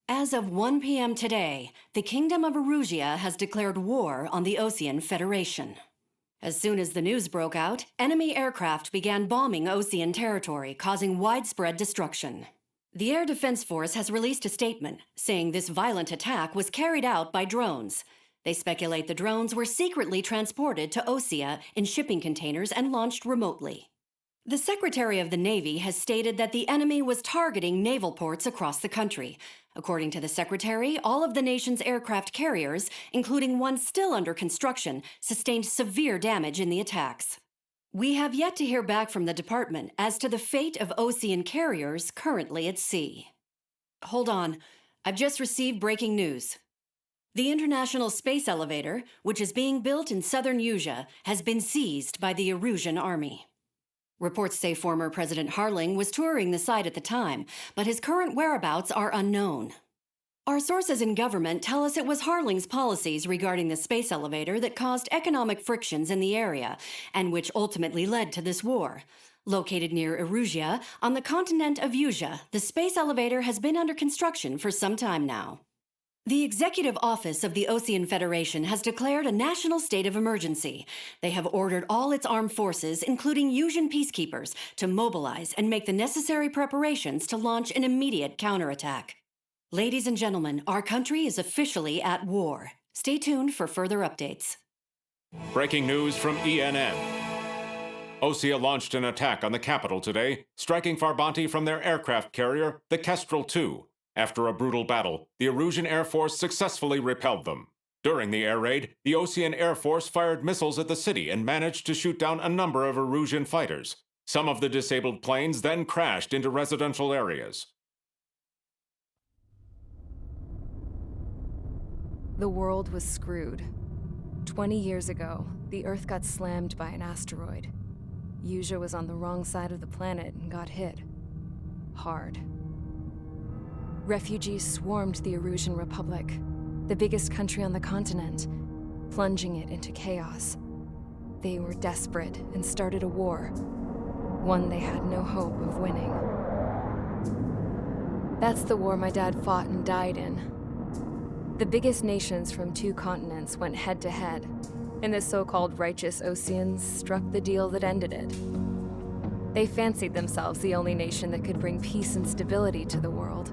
As of 1 p.m. today, the Kingdom of Erusia has declared war on the Osean Federation. As soon as the news broke out, enemy aircraft began bombing Osean territory, causing widespread destruction. The Air Defense Force has released a statement saying this violent attack was carried out by drones. They speculate the drones were secretly transported to Osea in shipping containers and launched remotely. The Secretary of the Navy has stated that the enemy was targeting naval ports across the country. According to the Secretary, all of the nation's aircraft carriers, including one still under construction, sustained severe damage in the attacks. We have yet to hear back from the department as to the fate of Osean carriers currently at sea. Hold on, I've just received breaking news. The International Space Elevator, which is being built in southern Usea, has been seized by the Erusian army. Reports say former President Harling was touring the site at the time, but his current whereabouts are unknown. Our sources in government tell us it was Harling's policies regarding the space elevator that caused economic frictions in the area, and which ultimately led to this war. Located near Erusia, on the continent of Usea, the space elevator has been under construction for some time now. The Executive Office of the Osean Federation has declared a national state of emergency. They have ordered all its armed forces, including Usian peacekeepers, to mobilize and make the necessary preparations to launch an immediate counterattack. Ladies and gentlemen, our country is officially at war. Stay tuned for further updates. Breaking news from ENN. Osea launched an attack on the capital today, striking Farbanti from their aircraft carrier, the Kestrel II. After a brutal battle, the Erusian Air Force successfully repelled them. During the air raid, the Osean Air Force fired missiles at the city and managed to shoot down a number of Erusian fighters. Some of the disabled planes then crashed into residential areas. The world was screwed. 20 years ago, the Earth got slammed by an asteroid. Usea was on the wrong side of the planet and got hit. Hard. Refugees swarmed the Erusian Republic, the biggest country on the continent, plunging it into chaos. They were desperate and started a war, one they had no hope of winning. That's the war my dad fought and died in. The biggest nations from 2 continents went head-to-head, and the so-called righteous Oseans struck the deal that ended it. They fancied themselves the only nation that could bring peace and stability to the world.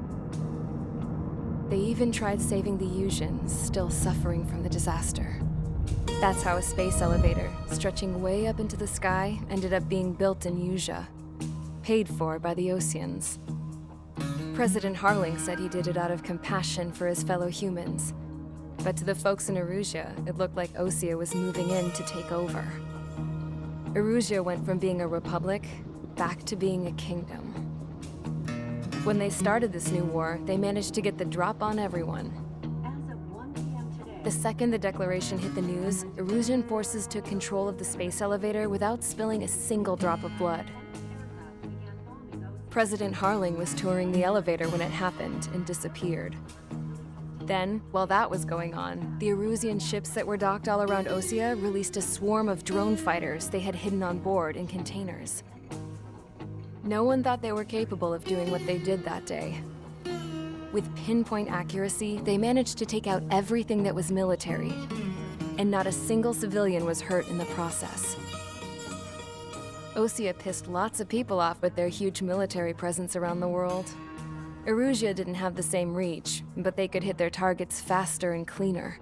They even tried saving the Usians, still suffering from the disaster. That's how a space elevator, stretching way up into the sky, ended up being built in Usea, paid for by the Oseans. President Harling said he did it out of compassion for his fellow humans. But to the folks in Erusia, it looked like Osea was moving in to take over. Erusia went from being a republic back to being a kingdom. When they started this new war, they managed to get the drop on everyone. As of 1 p.m. today, The second the declaration hit the news, Erusian forces took control of the space elevator without spilling a single drop of blood. President Harling was touring the elevator when it happened and disappeared. Then, while that was going on, the Erusian ships that were docked all around Osea released a swarm of drone fighters they had hidden on board in containers. No one thought they were capable of doing what they did that day. With pinpoint accuracy, they managed to take out everything that was military, and not a single civilian was hurt in the process. Osea pissed lots of people off with their huge military presence around the world. Erusia didn't have the same reach, but they could hit their targets faster and cleaner.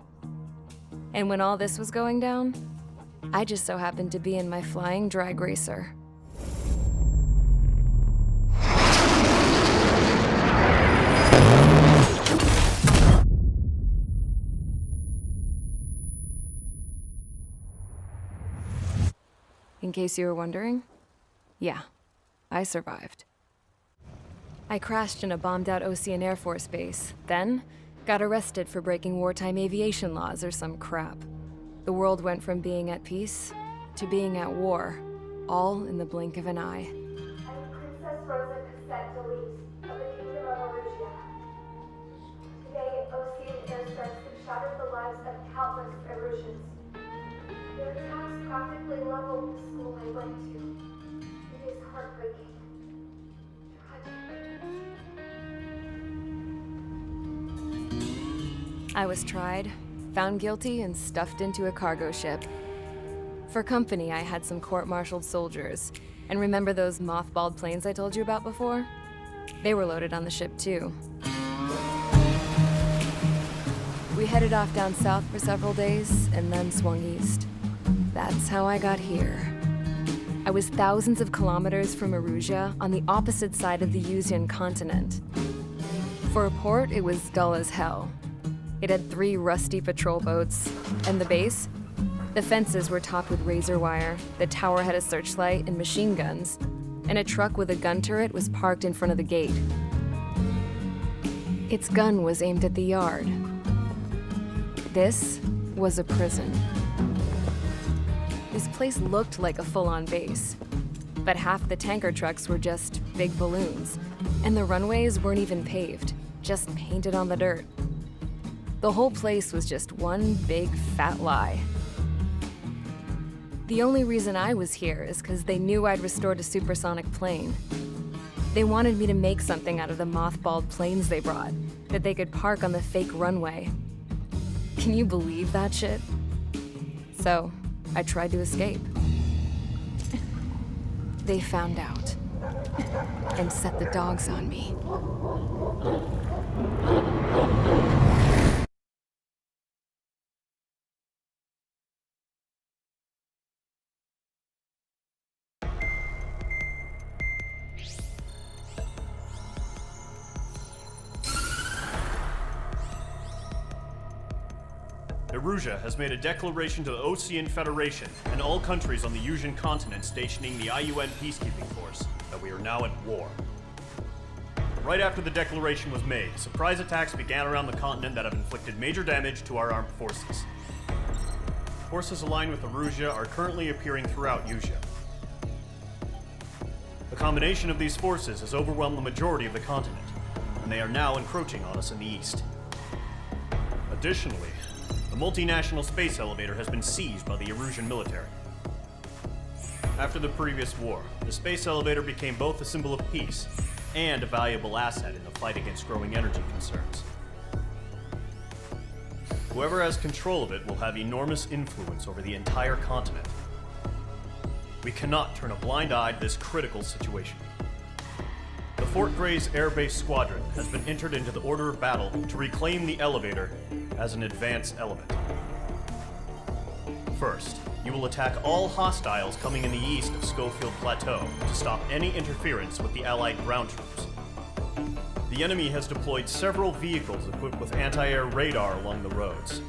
And when all this was going down, I just so happened to be in my flying drag racer. In case you were wondering, yeah, I survived. I crashed in a bombed-out Osean Air Force base, then got arrested for breaking wartime aviation laws or some crap. The world went from being at peace to being at war, all in the blink of an eye. I am Princess Rosa Cassette Delise of the Kingdom of Erusia. Today, Osean airstrikes have shattered the lives of countless Erusians. Their attacks practically leveled the school I went to. It is heartbreaking. Tragic. I was tried, found guilty, and stuffed into a cargo ship. For company, I had some court-martialed soldiers. And remember those mothballed planes I told you about before? They were loaded on the ship too. We headed off down south for several days, and then swung east. That's how I got here. I was thousands of kilometers from Erusia, on the opposite side of the Yuzian continent. For a port, it was dull as hell. It had 3 rusty patrol boats. And the base? The fences were topped with razor wire, the tower had a searchlight and machine guns, and a truck with a gun turret was parked in front of the gate. Its gun was aimed at the yard. This was a prison. This place looked like a full-on base, but half the tanker trucks were just big balloons, and the runways weren't even paved, just painted on the dirt. The whole place was just one big fat lie. The only reason I was here is because they knew I'd restored a supersonic plane. They wanted me to make something out of the mothballed planes they brought, that they could park on the fake runway. Can you believe that shit? So, I tried to escape. They found out and set the dogs on me. Erusia has made a declaration to the Osean Federation and all countries on the Yuzian continent stationing the IUN peacekeeping force that we are now at war. Right after the declaration was made, surprise attacks began around the continent that have inflicted major damage to our armed forces. Forces aligned with Erusia are currently appearing throughout Yusia. The combination of these forces has overwhelmed the majority of the continent, and they are now encroaching on us in the east. Additionally, the multinational space elevator has been seized by the Erusian military. After the previous war, the space elevator became both a symbol of peace and a valuable asset in the fight against growing energy concerns. Whoever has control of it will have enormous influence over the entire continent. We cannot turn a blind eye to this critical situation. The Fort Gray's Air Base Squadron has been entered into the order of battle to reclaim the elevator as an advance element. First, you will attack all hostiles coming in the east of Schofield Plateau to stop any interference with the Allied ground troops. The enemy has deployed several vehicles equipped with anti-air radar along the roads.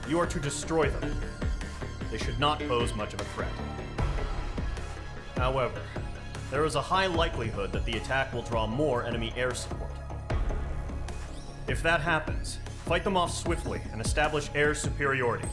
You are to destroy them. They should not pose much of a threat. However, there is a high likelihood that the attack will draw more enemy air support. If that happens, fight them off swiftly and establish air superiority.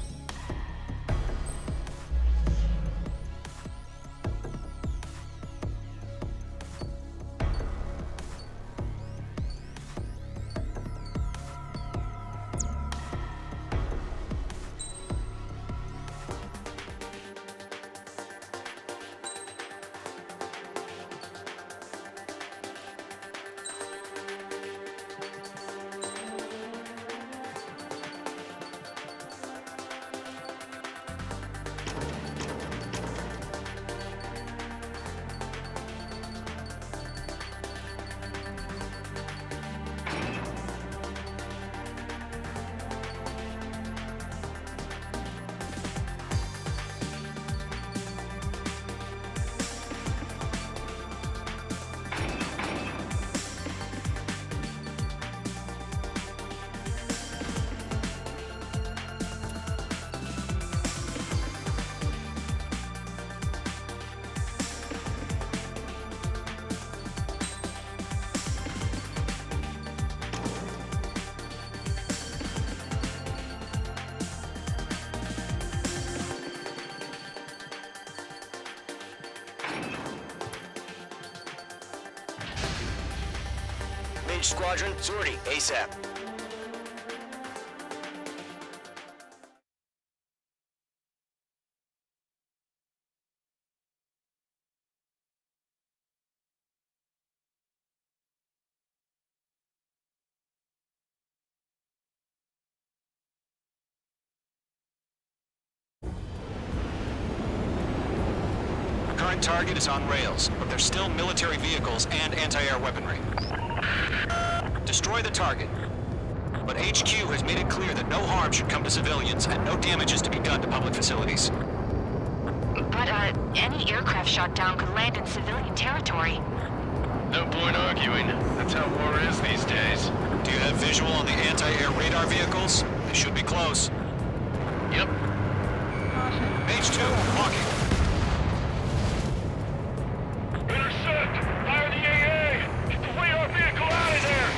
Squadron, sortie, ASAP. target is on rails, but there's still military vehicles and anti-air weaponry. Destroy the target. But HQ has made it clear that no harm should come to civilians and no damage is to be done to public facilities. But, any aircraft shot down could land in civilian territory. No point arguing. That's how war is these days. Do you have visual on the anti-air radar vehicles? They should be close. Yep. H2, walking. Intercept! Fire the AA! Get the radar vehicle out of there!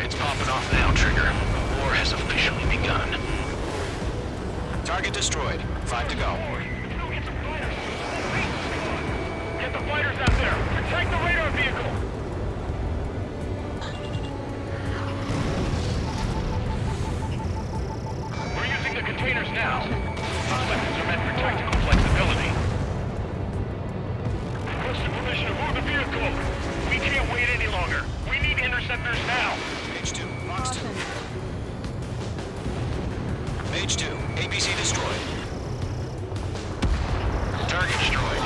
It's popping off now, Trigger. The war has officially begun. Target destroyed. 5 to go. Get the fighters out there! Protect the radar vehicle! We're using the containers now. These weapons are meant for tactical flexibility. Requesting permission to move the vehicle. We can't wait any longer. We need interceptors now. H2, Fox 2. H2, ABC destroyed. Target destroyed.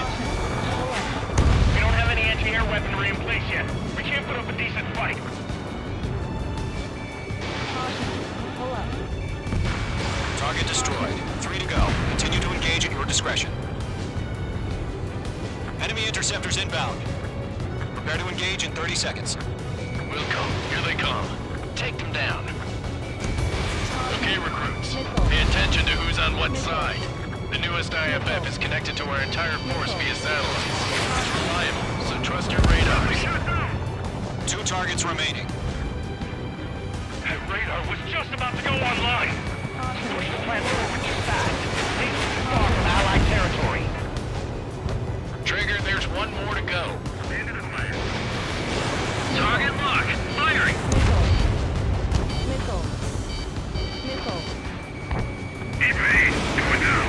We don't have any anti-air weaponry in place yet. We can't put up a decent fight. Target destroyed. 3 to go. Continue to engage at your discretion. Enemy interceptors inbound. Prepare to engage in 30 seconds. We'll come. Here they come. Take them down. Okay, recruits. Pay attention to who's on what side. The newest IFF is connected to our entire force via satellite. It's reliable, so trust your radars. 2 targets remaining. That radar was just about to go online. Push the plan forward too fast. Things too far from Allied territory. Trigger, there's one more to go. Target lock. Firing. EV, do it now.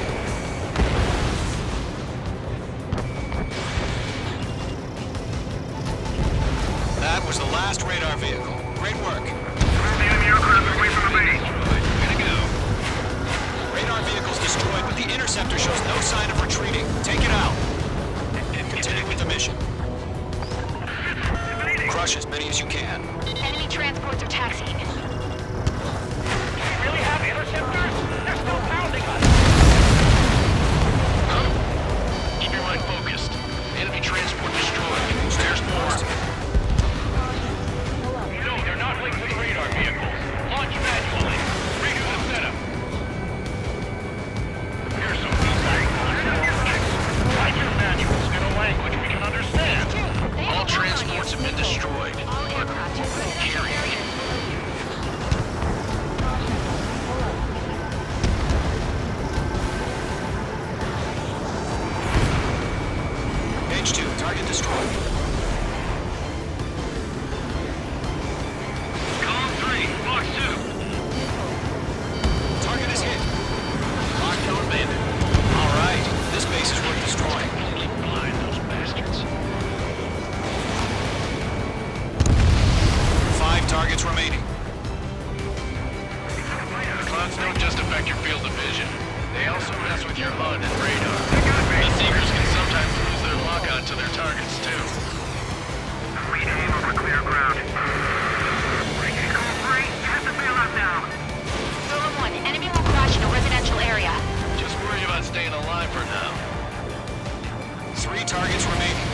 That was the last radar vehicle. Great work. The enemy aircraft away from the base. Way to go. Radar vehicles destroyed, but the interceptor shows no sign of retreating. Take it out. Continue with the mission. Crush as many as you can. Enemy transports are taxiing. Do we really have interceptors? They're still pounding us. Huh? Keep your mind focused. Enemy transport destroyed. There's more. No, they're not linked to the radar vehicles. Launch manually. Redo the setup. Here's some feedback. Write your manuals in a language we can understand. All transports have been destroyed. All aircraft are Carry. H2, target destroyed. Column 3, Fox 2. Target is hit. Lockdown bandit. All right, this base is worth destroying. Keep blind those bastards. 5 targets remaining. The clouds don't just affect your field of vision. They also mess with your HUD and radar. The Seekers can sometimes lose their lock-on to their targets, too. We aim over clear ground. Breaking call 3, have to bail out now. Golem 1, enemy will crash in a residential area. Just worry about staying alive for now. 3 targets remaining.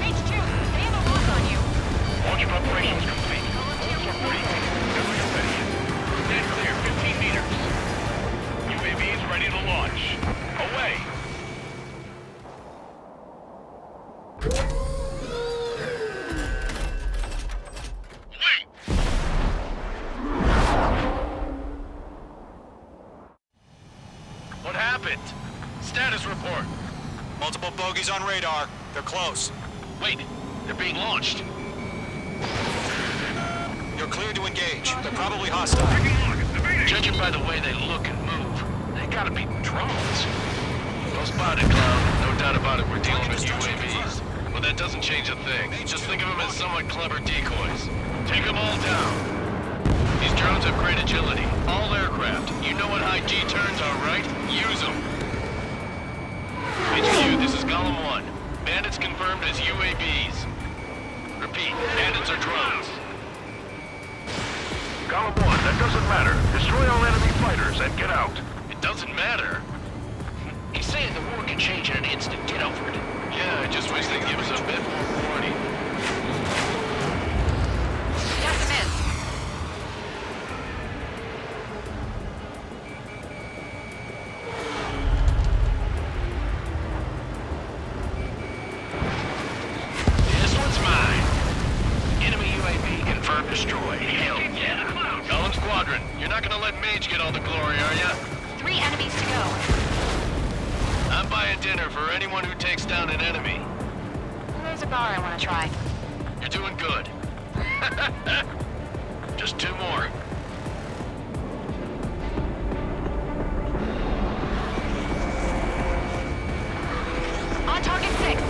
H2, they have a lock on you. Launch preparations complete. Holds are breathing. Area ready. Dead clear, 15 meters. UAV is ready to launch. Away! Wait! What happened? Status report. Multiple bogies on radar. They're close. Wait, they're being launched. You're clear to engage. They're probably hostile. Judging by the way they look and move, they gotta be drones. Well spotted, Cloud. No doubt about it, we're dealing with UAVs. But that doesn't change a thing. Just think of them as somewhat clever decoys. Take them all down. These drones have great agility. All aircraft. You know what high G turns are, right? Use them. bandits confirmed as UAVs. Repeat, bandits are drones. Column 1, that doesn't matter. Destroy all enemy fighters and get out. It doesn't matter. He's saying the war can change in an instant. Get over it. Yeah, I just wish they'd give us a bit more warning. Got the miss. This one's mine. Enemy UAV confirmed destroyed. Hell yeah. Column Squadron, you're not gonna let Mage get all the glory, are ya? 3 enemies to go. I'm buying dinner for anyone who takes down an enemy. There's a bar I want to try. You're doing good. Just 2 more. On target 6.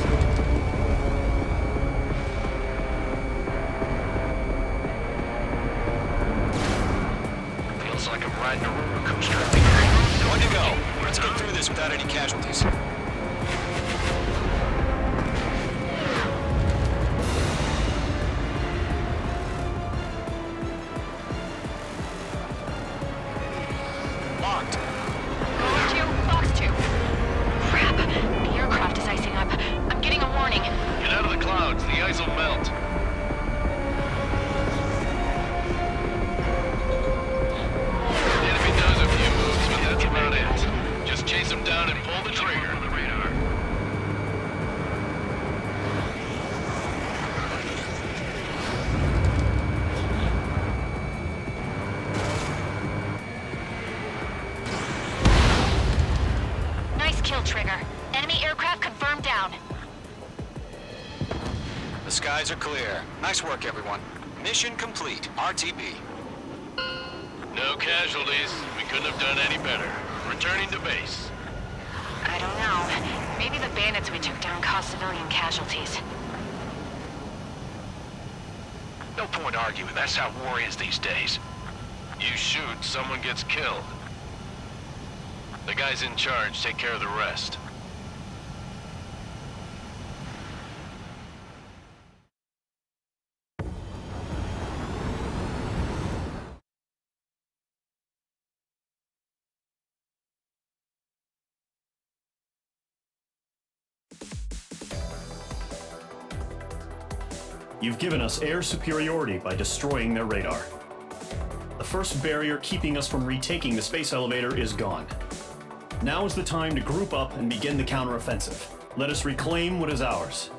Feels like I'm riding a roller coaster. One to go. Let's get through this without any casualties. Locked. Box 2, box 2. Crap. The aircraft is icing up. I'm getting a warning. Get out of the clouds. The ice will melt. The enemy does a few moves, but that's about it. Just chase them down and pull the trigger. On the radar. Nice kill, Trigger. Enemy aircraft confirmed down. The skies are clear. Nice work, everyone. Mission complete. RTB. No casualties. We couldn't have done any better. Returning to base. I don't know. Maybe the bandits we took down caused civilian casualties. No point arguing. That's how war is these days. You shoot, someone gets killed. The guys in charge take care of the rest. You've given us air superiority by destroying their radar. The first barrier keeping us from retaking the space elevator is gone. Now is the time to group up and begin the counteroffensive. Let us reclaim what is ours.